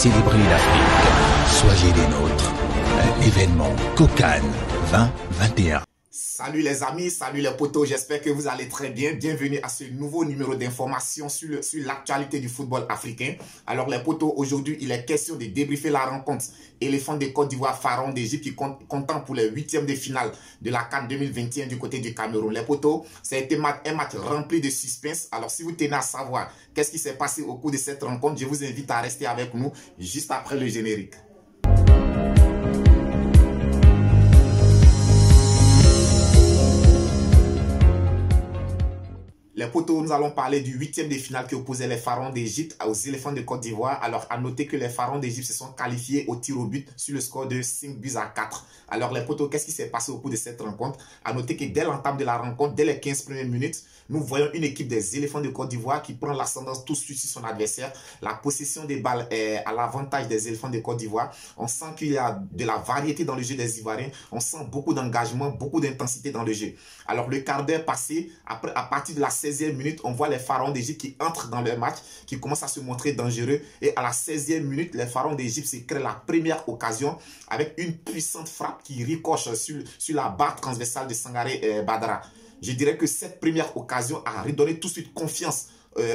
célébrer l'Afrique. Soyez des nôtres. Un événement Cocan 2021. Salut les amis, salut les potos, j'espère que vous allez très bien. Bienvenue à ce nouveau numéro d'information sur l'actualité du football africain. Alors les potos, aujourd'hui il est question de débriefer la rencontre Éléphant de Côte d'Ivoire, Pharaon d'Égypte qui comptant pour les huitièmes de finale de la CAN 2021 du côté du Cameroun. Les potos, ça a été un match rempli de suspense. Alors si vous tenez à savoir qu'est-ce qui s'est passé au cours de cette rencontre, je vous invite à rester avec nous juste après le générique. Les potos, nous allons parler du huitième de finale qui opposait les Pharaons d'Égypte aux Éléphants de Côte d'Ivoire. Alors, à noter que les Pharaons d'Égypte se sont qualifiés au tir au but sur le score de 5-4. Alors, les potos, qu'est-ce qui s'est passé au cours de cette rencontre? À noter que dès l'entame de la rencontre, dès les 15 premières minutes, nous voyons une équipe des Éléphants de Côte d'Ivoire qui prend l'ascendance tout de suite sur son adversaire. La possession des balles est à l'avantage des Éléphants de Côte d'Ivoire. On sent qu'il y a de la variété dans le jeu des Ivoiriens. On sent beaucoup d'engagement, beaucoup d'intensité dans le jeu. Alors, le quart d'heure passé, après, à partir de la 16e minute, on voit les Pharaons d'Égypte qui entrent dans leur match, qui commencent à se montrer dangereux. Et à la 16e minute, les Pharaons d'Égypte se créent la première occasion avec une puissante frappe qui ricoche sur la barre transversale de Sangaré Badara. Je dirais que cette première occasion a redonné tout de suite confiance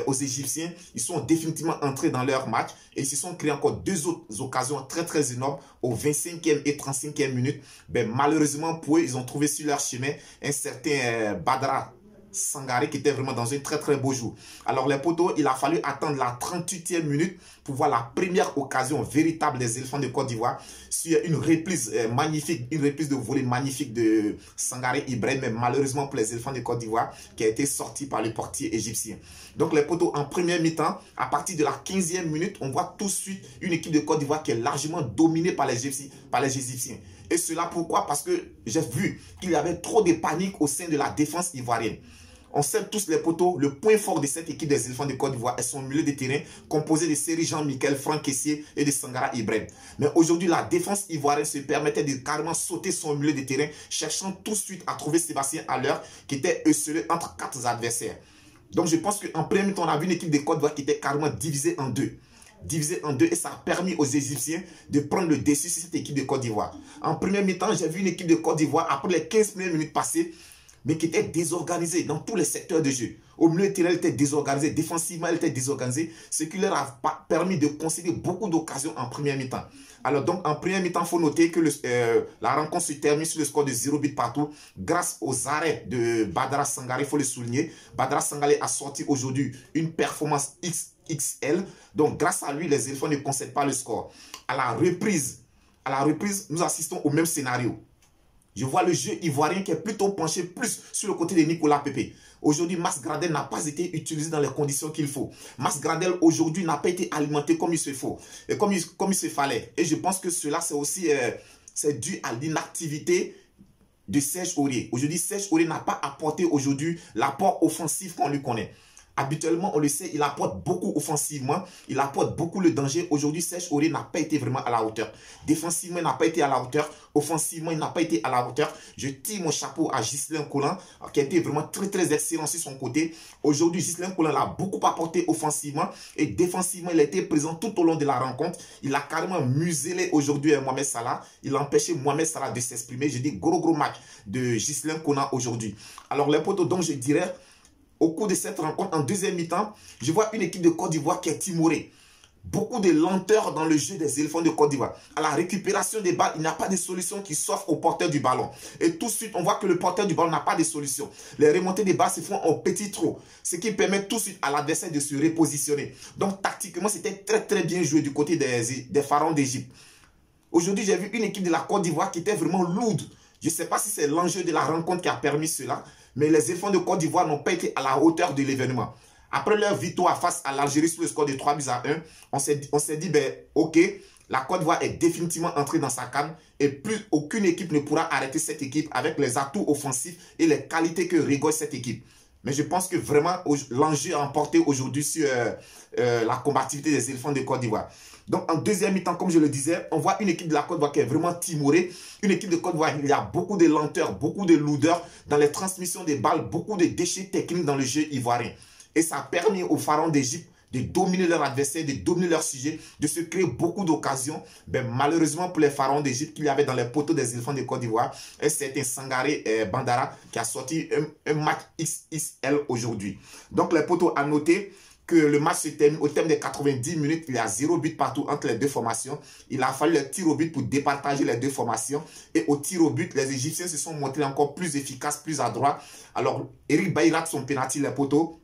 aux Égyptiens. Ils sont définitivement entrés dans leur match et ils se sont créés encore deux autres occasions très énormes au 25e et 35e minute. Ben, malheureusement pour eux, ils ont trouvé sur leur chemin un certain Badara Sangaré qui était vraiment dans un très beau jour. Alors les potos, il a fallu attendre la 38e minute pour voir la première occasion véritable des Éléphants de Côte d'Ivoire sur une reprise magnifique, une reprise de volée magnifique de Sangaré Ibrahim, mais malheureusement pour les Éléphants de Côte d'Ivoire qui a été sorti par le portier égyptien. Donc les potos, en première mi-temps, à partir de la 15e minute, on voit tout de suite une équipe de Côte d'Ivoire qui est largement dominée par les Égyptiens. Et cela pourquoi? Parce que j'ai vu qu'il y avait trop de panique au sein de la défense ivoirienne. On sait tous les potos, le point fort de cette équipe des Éléphants de Côte d'Ivoire est son milieu de terrain composé de Seri Jean-Michel, Franck Kessié et de Sangara Ibrahim. Mais aujourd'hui, la défense ivoirienne se permettait de carrément sauter son milieu de terrain, cherchant tout de suite à trouver Sébastien Haller qui était esselé entre quatre adversaires. Donc je pense qu'en premier temps, on a vu une équipe de Côte d'Ivoire qui était carrément divisée en deux. Et ça a permis aux Égyptiens de prendre le dessus sur cette équipe de Côte d'Ivoire. En premier mi-temps, j'ai vu une équipe de Côte d'Ivoire, après les 15 premières minutes passées, mais qui était désorganisée dans tous les secteurs de jeu. Au milieu de terrain, elle était désorganisée, défensivement, elle était désorganisée, ce qui leur a permis de concéder beaucoup d'occasions en première mi-temps. Alors donc, en première mi-temps, il faut noter que la rencontre se termine sur le score de 0 but partout, grâce aux arrêts de Badara Sangaré, il faut le souligner. Badara Sangaré a sorti aujourd'hui une performance XL, donc grâce à lui, les Éléphants ne concèdent pas le score. À la reprise, nous assistons au même scénario. Je vois le jeu ivoirien qui est plutôt penché plus sur le côté de Nicolas Pepe. Aujourd'hui, Mas Gradel n'a pas été utilisé dans les conditions qu'il faut. Mas Gradel aujourd'hui n'a pas été alimenté comme il se faut, et comme il se fallait. Et je pense que cela, c'est aussi dû à l'inactivité de Serge Aurier. Aujourd'hui, Serge Aurier n'a pas apporté aujourd'hui l'apport offensif qu'on lui connaît. Habituellement, on le sait, il apporte beaucoup offensivement, il apporte beaucoup le danger. Aujourd'hui, Serge Aurier n'a pas été vraiment à la hauteur. Défensivement, il n'a pas été à la hauteur. Offensivement, il n'a pas été à la hauteur. Je tire mon chapeau à Ghislain Collant, qui a été vraiment très excellent sur son côté. Aujourd'hui, Ghislain Collant l'a beaucoup apporté offensivement et défensivement, il a été présent tout au long de la rencontre. Il a carrément muselé aujourd'hui Mohamed Salah. Il a empêché Mohamed Salah de s'exprimer. Je dis gros match de Ghislain Collant aujourd'hui. Alors les potos, donc je dirais, au cours de cette rencontre, en deuxième mi-temps, je vois une équipe de Côte d'Ivoire qui est timorée. Beaucoup de lenteur dans le jeu des Éléphants de Côte d'Ivoire. À la récupération des balles, il n'y a pas de solution qui s'offre au porteur du ballon. Et tout de suite, on voit que le porteur du ballon n'a pas de solution. Les remontées des balles se font en petit trou, ce qui permet tout de suite à l'adversaire de se repositionner. Donc, tactiquement, c'était très bien joué du côté des Pharaons d'Égypte. Aujourd'hui, j'ai vu une équipe de la Côte d'Ivoire qui était vraiment lourde. Je ne sais pas si c'est l'enjeu de la rencontre qui a permis cela, mais les Éléphants de Côte d'Ivoire n'ont pas été à la hauteur de l'événement. Après leur victoire face à l'Algérie sur le score de 3-1, on s'est dit, ben, ok, la Côte d'Ivoire est définitivement entrée dans sa canne et plus aucune équipe ne pourra arrêter cette équipe avec les atouts offensifs et les qualités que regorge cette équipe. Mais je pense que vraiment, l'enjeu a emporté aujourd'hui sur la combativité des Éléphants de Côte d'Ivoire. Donc, en deuxième mi-temps, comme je le disais, on voit une équipe de la Côte d'Ivoire qui est vraiment timorée. Une équipe de Côte d'Ivoire, il y a beaucoup de lenteur, beaucoup de lourdeur dans les transmissions des balles, beaucoup de déchets techniques dans le jeu ivoirien. Et ça a permis aux Pharaons d'Égypte de dominer leur adversaire, de dominer leur sujet, de se créer beaucoup d'occasions. Ben, malheureusement pour les pharaons d'Égypte, qu'il y avait dans les poteaux des éléphants de Côte d'Ivoire, un certain Sangaré Bandara qui a sorti un match XXL aujourd'hui. Donc les poteaux à noter que le match se termine au terme des 90 minutes. Il y a 0 but partout entre les deux formations. Il a fallu le tir au but pour départager les deux formations. Et au tir au but, les Égyptiens se sont montrés encore plus efficaces, plus adroits. Alors, Eric Bailly rate son penalty, les poteaux.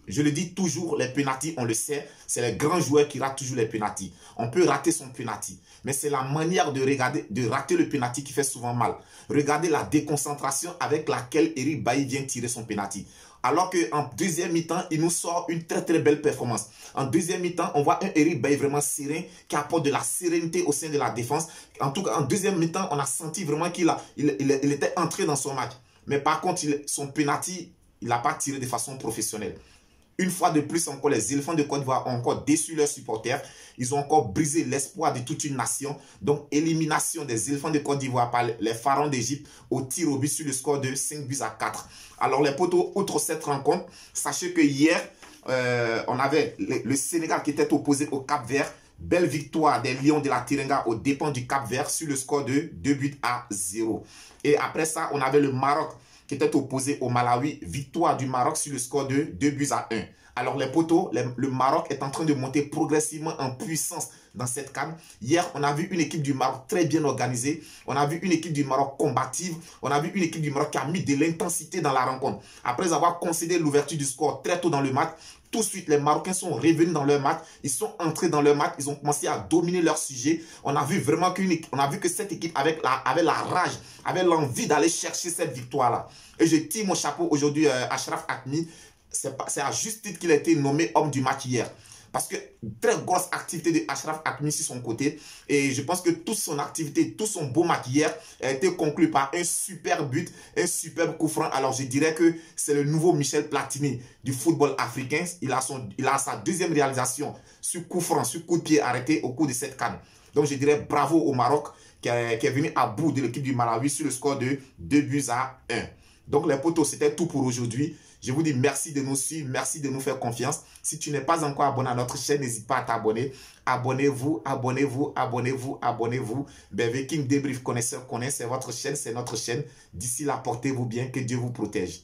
Je le dis toujours, les pénaltys, on le sait, c'est les grands joueurs qui ratent toujours les pénaltys. On peut rater son pénalty, mais c'est la manière de rater le pénalty qui fait souvent mal. Regardez la déconcentration avec laquelle Eric Bailly vient tirer son pénalty. Alors qu'en deuxième mi-temps, il nous sort une très très belle performance. En deuxième mi-temps, on voit un Eric Bailly vraiment serein, qui apporte de la sérénité au sein de la défense. En tout cas, en deuxième mi-temps, on a senti vraiment qu'il était entré dans son match. Mais par contre, son pénalty, il n'a pas tiré de façon professionnelle. Une fois de plus encore, les éléphants de Côte d'Ivoire ont encore déçu leurs supporters. Ils ont encore brisé l'espoir de toute une nation. Donc, élimination des éléphants de Côte d'Ivoire par les pharaons d'Égypte au tir au but sur le score de 5-4. Alors, les poteaux, outre cette rencontre, sachez que hier, on avait le Sénégal qui était opposé au Cap-Vert. Belle victoire des Lions de la Teranga aux dépens du Cap-Vert sur le score de 2-0. Et après ça, on avait le Maroc qui était opposé au Malawi. Victoire du Maroc sur le score de 2-1. Alors les poteaux, le Maroc est en train de monter progressivement en puissance dans cette CAN. Hier, on a vu une équipe du Maroc très bien organisée. On a vu une équipe du Maroc combative. On a vu une équipe du Maroc qui a mis de l'intensité dans la rencontre. Après avoir concédé l'ouverture du score très tôt dans le match, tout de suite, les Marocains sont revenus dans leur match. Ils sont entrés dans leur match. Ils ont commencé à dominer leur sujet. On a vu vraiment que cette équipe avait la rage, avait l'envie d'aller chercher cette victoire-là. Et je tire mon chapeau aujourd'hui à Achraf Hakimi. C'est à juste titre qu'il a été nommé homme du match hier. Parce que très grosse activité de Achraf Hakimi sur son côté. Et je pense que toute son activité, tout son beau match hier a été conclu par un super but, un superbe coup franc. Alors je dirais que c'est le nouveau Michel Platini du football africain. Il a sa deuxième réalisation sur coup franc, sur coup de pied arrêté au cours de cette CAN. Donc je dirais bravo au Maroc qui est venu à bout de l'équipe du Malawi sur le score de 2-1. Donc les potos, c'était tout pour aujourd'hui. Je vous dis merci de nous suivre, merci de nous faire confiance. Si tu n'es pas encore abonné à notre chaîne, n'hésite pas à t'abonner. Abonnez-vous, abonnez-vous, abonnez-vous, abonnez-vous. Viking Débrief Connaisseur connaît, c'est votre chaîne, c'est notre chaîne. D'ici là, portez-vous bien, que Dieu vous protège.